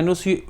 NOC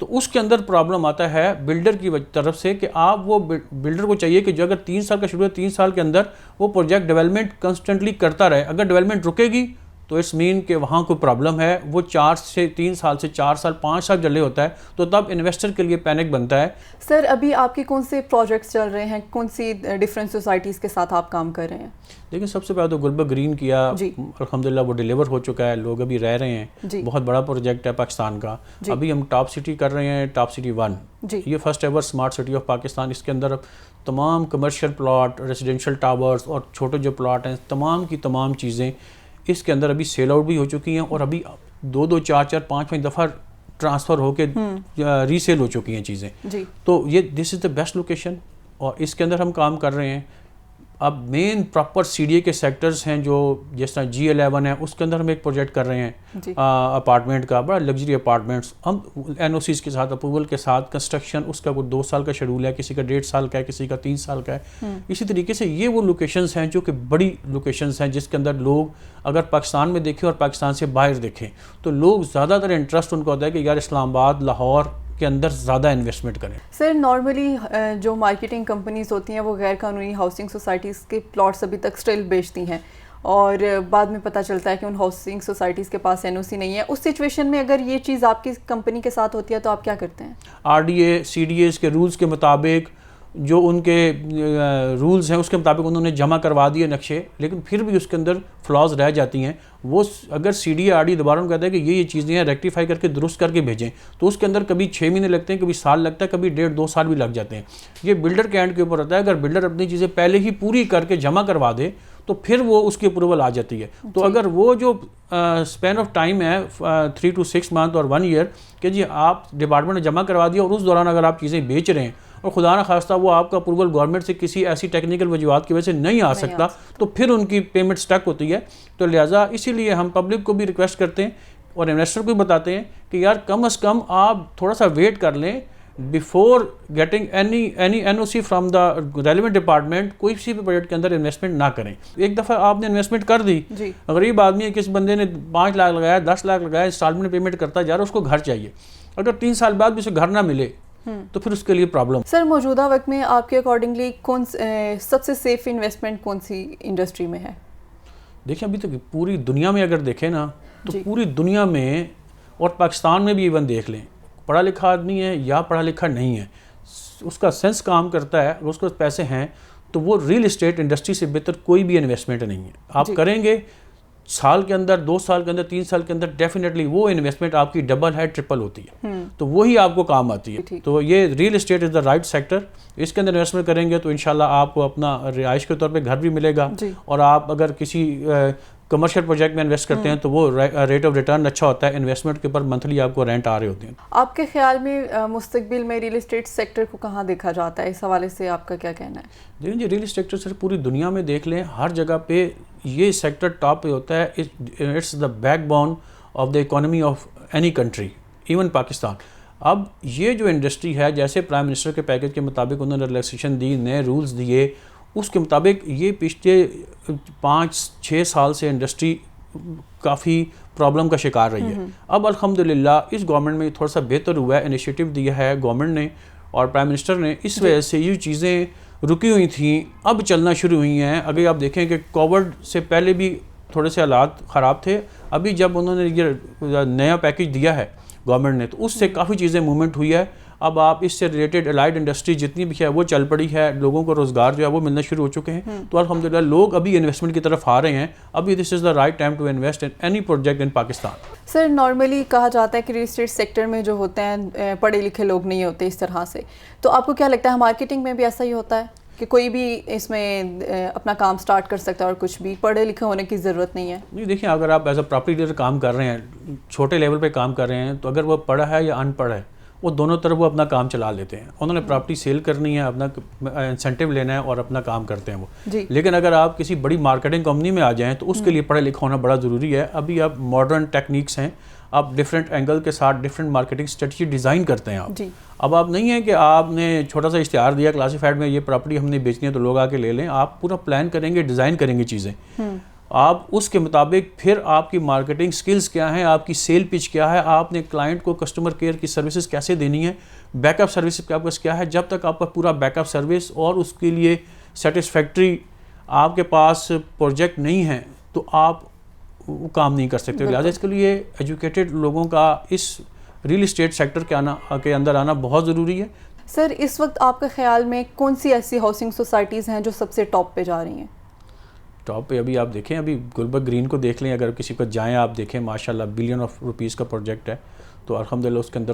تو اس کے اندر problem آتا ہے بلڈر کی طرف سے کہ آپ وہ بلڈر کو چاہیے کہ جو اگر 3 سال کا شروع ہے 3 سال کے اندر وہ پروجیکٹ ڈیولپمنٹ کنسٹنٹلی کرتا رہے. اگر ڈیولپمنٹ رکے گی تو اٹس مین کہ وہاں کوئی پرابلم ہے. وہ 3 سال سے 4 سال 5 سال جلے ہوتا ہے تو تب انویسٹر کے لیے پینک بنتا ہے. سر ابھی آپ کے کون سے پروجیکٹس چل رہے ہیں, کون سی ڈفرینٹ سوسائٹیز کے ساتھ آپ کام کر رہے ہیں؟ لیکن سب سے پہلے تو گلبرگ گرین کیا الحمدللہ وہ ڈیلیور ہو چکا ہے, لوگ ابھی رہ رہے ہیں. بہت بڑا پروجیکٹ ہے پاکستان کا. ابھی ہم ٹاپ سٹی کر رہے ہیں, ٹاپ سٹی 1. یہ first ever smart city of Pakistan. اس کے اندر تمام کمرشل پلاٹ, ریزیڈینشیل ٹاورز اور چھوٹے جو پلاٹ ہیں تمام کی تمام چیزیں اس کے اندر ابھی سیل آؤٹ بھی ہو چکی ہیں اور ابھی 2 4 5 دفعہ ٹرانسفر ہو کے ری سیل ہو چکی ہیں چیزیں. تو یہ دس از دا بیسٹ لوکیشن اور اس کے اندر ہم کام کر رہے ہیں. اب مین پراپر سی ڈی اے کے سیکٹرز ہیں جو جس طرح G11 ہے, اس کے اندر ہم ایک پروجیکٹ کر رہے ہیں اپارٹمنٹ کا, بڑا لگژری اپارٹمنٹس. ہم NOCs کے ساتھ اپروول کے ساتھ کنسٹرکشن اس کا کوئی 2 سال کا شیڈول ہے, کسی کا 1.5 سال کا ہے, کسی کا 3 سال کا ہے. اسی طریقے سے یہ وہ لوکیشنز ہیں جو کہ بڑی لوکیشنز ہیں جس کے اندر لوگ اگر پاکستان میں دیکھیں اور پاکستان سے باہر دیکھیں تو لوگ زیادہ تر انٹرسٹ ان کو ہوتا ہے کہ یار اسلام آباد, لاہور کے اندر زیادہ انویسٹمنٹ کریں. سر نارملی جو مارکیٹنگ کمپنیز ہوتی ہیں وہ غیر قانونی ہاؤسنگ سوسائٹیز کے پلاٹس ابھی تک اسٹل بیچتی ہیں اور بعد میں پتہ چلتا ہے کہ ان ہاؤسنگ سوسائٹیز کے پاس NOC نہیں ہے. اس سچویشن میں اگر یہ چیز آپ کی کمپنی کے ساتھ ہوتی ہے تو آپ کیا کرتے ہیں؟ RDA CDAs کے رولز کے مطابق جو ان کے رولز ہیں اس کے مطابق انہوں نے جمع کروا دیے نقشے, لیکن پھر بھی اس کے اندر فلاز رہ جاتی ہیں. وہ اگر CDA RDA دوبارہ ان کہتا ہے کہ یہ چیزیں ہیں ریکٹیفائی کر کے درست کر کے بھیجیں تو اس کے اندر کبھی 6 مہینے لگتے ہیں, کبھی سال لگتا ہے, کبھی 1.5 2 سال بھی لگ جاتے ہیں. یہ بلڈر کے اینڈ کے اوپر ہوتا ہے. اگر بلڈر اپنی چیزیں پہلے ہی پوری کر کے جمع کروا دے تو پھر وہ اس کی اپروول آ جاتی ہے. تو اگر وہ جو اسپین آف ٹائم ہے 3 to 6 months اور 1 year کہ جی آپ ڈپارٹمنٹ نے جمع کروا دیا اور اس دوران اگر آپ چیزیں بیچ رہے ہیں اور خدا نہ خواستہ وہ آپ کا اپروول گورنمنٹ سے کسی ایسی ٹیکنیکل وجوہات کی وجہ سے نہیں آ سکتا تو پھر ان کی پیمنٹ سٹک ہوتی ہے. تو لہٰذا اسی لیے ہم پبلک کو بھی ریکویسٹ کرتے ہیں اور انویسٹر کو بھی بتاتے ہیں کہ یار کم از کم آپ تھوڑا سا ویٹ کر لیں before getting any NOC from the relevant department. کوئی سی بھی پروجیکٹ کے اندر انویسٹمنٹ نہ کریں. ایک دفعہ آپ نے انویسٹمنٹ کر دی, غریب آدمی ہے, کس بندے نے 5 لاکھ لگایا, 10 لاکھ لگایا, انسٹالمنٹ پیمنٹ کرتا جا رہا ہے, اس کو گھر چاہیے. اگر 3 سال بعد بھی اسے گھر نہ ملے تو پھر اس کے لیے پرابلم. سر موجودہ وقت میں آپ کے اکارڈنگلی سب سے سیف انویسٹمنٹ کون سی انڈسٹری میں ہے؟ دیکھیں ابھی تک پوری دنیا میں اگر دیکھیں نا تو پوری دنیا میں اور پاکستان میں بھی ایون دیکھ لیں, پڑھا لکھا آدمی ہے یا پڑھا لکھا نہیں ہے, اس کا سینس کام کرتا ہے, اس کو پیسے ہیں تو وہ ریل اسٹیٹ انڈسٹری سے بہتر کوئی بھی انویسٹمنٹ نہیں ہے. آپ کریں گے سال کے اندر, 2 سال کے اندر, 3 سال کے اندر ڈیفینیٹلی وہ انویسٹمنٹ آپ کی ڈبل ہے, ٹرپل ہوتی ہے, تو وہی آپ کو کام آتی ہے. تو یہ real estate is the right sector. اس کے اندر انویسٹمنٹ کریں گے تو انشاءاللہ آپ کو اپنا رہائش کے طور پہ گھر بھی ملے گا, اور آپ اگر کسی کمرشل پروجیکٹ میں انویسٹ کرتے ہیں تو وہ ریٹ آف ریٹرن اچھا ہوتا ہے. انویسٹمنٹ کے اوپر منتھلی آپ کو رینٹ آ رہے ہوتے ہیں. آپ کے خیال میں مستقبل میں ریل اسٹیٹ سیکٹر کو کہاں دیکھا جاتا ہے؟ اس حوالے سے آپ کا کیا کہنا ہے؟ دیکھیں جی, ریل اسٹیٹ سر پوری دنیا میں دیکھ لیں, ہر جگہ پہ یہ سیکٹر ٹاپ پہ ہوتا ہے. It's the backbone of the economy of any country, even Pakistan. اب یہ جو انڈسٹری ہے, جیسے پرائم منسٹر کے پیکج کے مطابق انہوں نے ریلیکسیشن دی, نئے رولز دیے, اس کے مطابق یہ پچھلے 5-6 سال سے انڈسٹری کافی پرابلم کا شکار رہی ہے. اب الحمدللہ اس گورنمنٹ میں تھوڑا سا بہتر ہوا ہے, انیشیٹو دیا ہے گورنمنٹ نے اور پرائم منسٹر نے. اس وجہ سے یہ چیزیں رکی ہوئی تھیں اب چلنا شروع ہوئی ہیں. اگر آپ دیکھیں کہ کووڈ سے پہلے بھی تھوڑے سے حالات خراب تھے, ابھی جب انہوں نے یہ نیا پیکج دیا ہے گورنمنٹ نے تو اس سے کافی چیزیں موومنٹ ہوئی ہے. اب آپ اس سے ریلیٹڈ الائڈ انڈسٹری جتنی بھی ہے وہ چل پڑی ہے, لوگوں کو روزگار جو ہے وہ ملنا شروع ہو چکے ہیں. تو الحمدللہ لوگ ابھی انویسٹمنٹ کی طرف آ رہے ہیں. ابھی this is the right time to invest in any project in Pakistan. Sir normally کہا جاتا ہے کہ ریل اسٹیٹ سیکٹر میں جو ہوتے ہیں پڑھے لکھے لوگ نہیں ہوتے اس طرح سے, تو آپ کو کیا لگتا ہے مارکیٹنگ میں بھی ایسا ہی ہوتا ہے کہ کوئی بھی اس میں اپنا کام سٹارٹ کر سکتا ہے اور کچھ بھی پڑھے لکھے ہونے کی ضرورت نہیں ہے؟ نہیں, دیکھیں اگر آپ ایز اے پراپرٹی ڈیلر کام کر رہے ہیں, چھوٹے لیول پہ کام کر رہے ہیں, تو اگر وہ پڑھا ہے یا ان پڑھ ہے وہ دونوں طرف وہ اپنا کام چلا لیتے ہیں. انہوں نے پراپرٹی سیل کرنی ہے, اپنا انسینٹیو لینا ہے اور اپنا کام کرتے ہیں وہ. لیکن اگر آپ کسی بڑی مارکیٹنگ کمپنی میں آ جائیں تو اس کے لیے پڑھا لکھا ہونا بڑا ضروری ہے. ابھی آپ ماڈرن ٹیکنیکس ہیں, آپ ڈفرینٹ اینگل کے ساتھ ڈفرینٹ مارکیٹنگ اسٹریٹجی ڈیزائن کرتے ہیں آپ. اب آپ نہیں ہے کہ آپ نے چھوٹا سا اشتہار دیا کلاسیفائڈ میں, یہ پراپرٹی ہم نے بیچنی ہے تو لوگ آ کے لے لیں. آپ پورا پلان کریں گے, ڈیزائن کریں گے چیزیں. آپ اس کے مطابق پھر آپ کی مارکیٹنگ سکلز کیا ہیں, آپ کی سیل پچ کیا ہے, آپ نے کلائنٹ کو کسٹمر کیئر کی سروسز کیسے دینی ہے, بیک اپ سروس آپ کا کیا ہے. جب تک آپ کا پورا بیک اپ سروس اور اس کے لیے سیٹسفیکٹری آپ کے پاس پروجیکٹ نہیں ہے تو آپ کام نہیں کر سکتے. لہٰذا اس کے لیے ایجوکیٹڈ لوگوں کا اس ریل اسٹیٹ سیکٹر کے اندر آنا بہت ضروری ہے. سر اس وقت آپ کے خیال میں کون سی ایسی ہاؤسنگ سوسائٹیز ہیں جو سب سے ٹاپ پہ جا رہی ہیں؟ ٹاپ پہ ابھی آپ دیکھیں, ابھی گلبرگ گرین کو دیکھ لیں, اگر کسی کو جائیں آپ دیکھیں, ماشاءاللہ بلین آف روپیز کا پروجیکٹ ہے. تو الحمدللہ اس کے اندر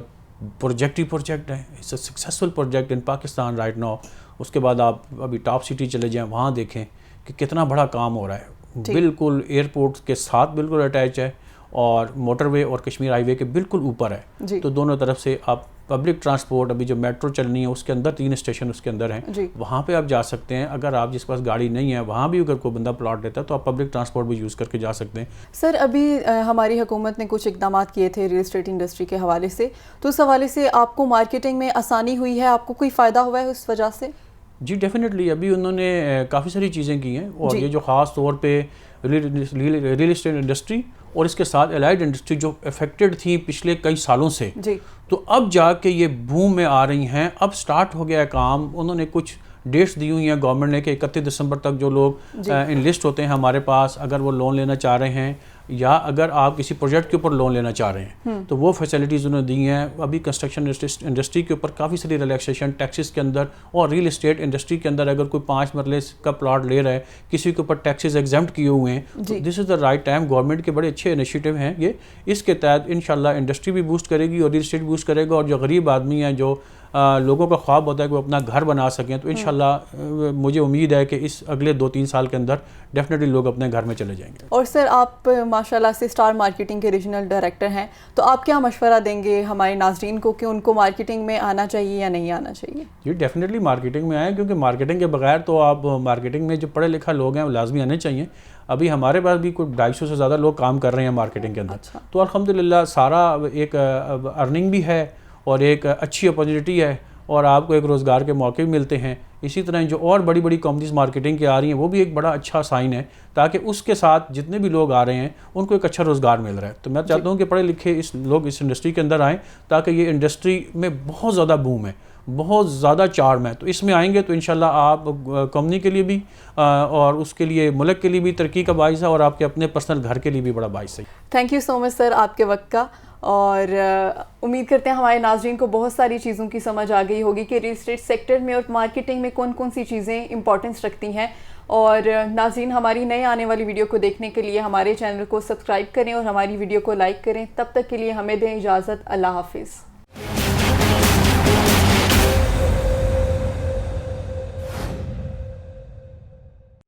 پروجیکٹ ہی پروجیکٹ ہے. It's a successful project in Pakistan right now. اس کے بعد آپ ابھی ٹاپ سٹی چلے جائیں, وہاں دیکھیں کہ کتنا بڑا کام ہو رہا ہے. بالکل ایئرپورٹ کے ساتھ بالکل اٹیچ ہے اور موٹر وے اور کشمیر ہائی وے کے بالکل اوپر ہے. تو دونوں طرف سے آپ پبلک ٹرانسپورٹ, ابھی جو میٹرو چلنی ہے اس کے اندر 3 اسٹیشن اس کے اندر ہیں, وہاں پہ آپ جا سکتے ہیں. اگر آپ جس کے پاس گاڑی نہیں ہے وہاں بھی اگر کوئی بندہ پلاٹ لیتا ہے تو آپ پبلک ٹرانسپورٹ بھی یوز کر کے جا سکتے ہیں. سر ابھی ہماری حکومت نے کچھ اقدامات کیے تھے ریل اسٹیٹ انڈسٹری کے حوالے سے, تو اس حوالے سے آپ کو مارکیٹنگ میں آسانی ہوئی ہے, آپ کو کوئی فائدہ ہوا ہے اس وجہ سے؟ جی ڈیفینیٹلی, ابھی انہوں نے کافی ساری چیزیں کی ہیں, اور یہ جو خاص طور پہ ریل اسٹیٹ انڈسٹری اور اس کے ساتھ الائڈ انڈسٹری جو افیکٹڈ تھیں پچھلے کئی سالوں سے, تو اب جا کے یہ بوم میں آ رہی ہیں. اب سٹارٹ ہو گیا ہے کام. انہوں نے کچھ ڈیٹس دی ہوئی ہیں گورنمنٹ نے کہ 31 دسمبر تک جو لوگ انلسٹ ہوتے ہیں ہمارے پاس, اگر وہ لون لینا چاہ رہے ہیں یا اگر آپ کسی پروجیکٹ کے اوپر لون لینا چاہ رہے ہیں تو وہ فیسلٹیز انہوں نے دی ہیں. ابھی کنسٹرکشن انڈسٹری کے اوپر کافی ساری ریلیکسیشن ٹیکسز کے اندر, اور ریل اسٹیٹ انڈسٹری کے اندر اگر کوئی 5 مرلے کا پلاٹ لے رہا ہے, کسی کے اوپر ٹیکسز ایگزمپٹ کیے ہوئے ہیں, تو دس is the right time. Government کے بڑے اچھے انیشیٹو ہیں یہ. اس کے تحت انشاءاللہ انڈسٹری بھی بوسٹ کرے گی اور ریل اسٹیٹ بوسٹ کرے گا, اور جو غریب آدمی ہیں, جو لوگوں کا خواب ہوتا ہے کہ وہ اپنا گھر بنا سکیں, تو انشاءاللہ مجھے امید ہے کہ اس اگلے 2-3 سال کے اندر ڈیفینیٹلی لوگ اپنے گھر میں چلے جائیں گے. اور سر آپ ماشاءاللہ سے اسٹار مارکیٹنگ کے ریجنل ڈائریکٹر ہیں, تو آپ کیا مشورہ دیں گے ہمارے ناظرین کو کہ ان کو مارکیٹنگ میں آنا چاہیے یا نہیں آنا چاہیے؟ جی ڈیفینیٹلی مارکیٹنگ میں آئیں, کیونکہ مارکیٹنگ کے بغیر تو آپ مارکیٹنگ میں جو پڑھے لکھا لوگ ہیں وہ لازمی آنے چاہیے. ابھی ہمارے پاس بھی کوئی 250 سے زیادہ لوگ کام کر رہے ہیں مارکیٹنگ کے اندر. تو الحمدللہ سارا ایک ارننگ بھی ہے اور ایک اچھی اپرچونیٹی ہے, اور آپ کو ایک روزگار کے موقع بھی ملتے ہیں. اسی طرح جو اور بڑی بڑی کمپنیز مارکیٹنگ کے آ رہی ہیں وہ بھی ایک بڑا اچھا سائن ہے, تاکہ اس کے ساتھ جتنے بھی لوگ آ رہے ہیں ان کو ایک اچھا روزگار مل رہا ہے. تو میں چاہتا ہوں کہ پڑھے لکھے لوگ اس انڈسٹری کے اندر آئیں, تاکہ یہ انڈسٹری میں بہت زیادہ بوم ہے, بہت زیادہ چارم ہے. تو اس میں آئیں گے تو انشاءاللہ آپ کمپنی کے لیے بھی اور اس کے لیے ملک کے لیے بھی ترقی کا باعث ہے, اور آپ کے اپنے پرسنل گھر کے لیے بھی بڑا باعث ہے. تھینک یو سو مچ سر آپ کے وقت کا, اور امید کرتے ہیں ہمارے ناظرین کو بہت ساری چیزوں کی سمجھ آ گئی ہوگی کہ ریل اسٹیٹ سیکٹر میں اور مارکیٹنگ میں کون کون سی چیزیں امپورٹنس رکھتی ہیں. اور ناظرین ہماری نئے آنے والی ویڈیو کو دیکھنے کے لیے ہمارے چینل کو سبسکرائب کریں اور ہماری ویڈیو کو لائک کریں. تب تک کے لیے ہمیں دیں اجازت. اللہ حافظ.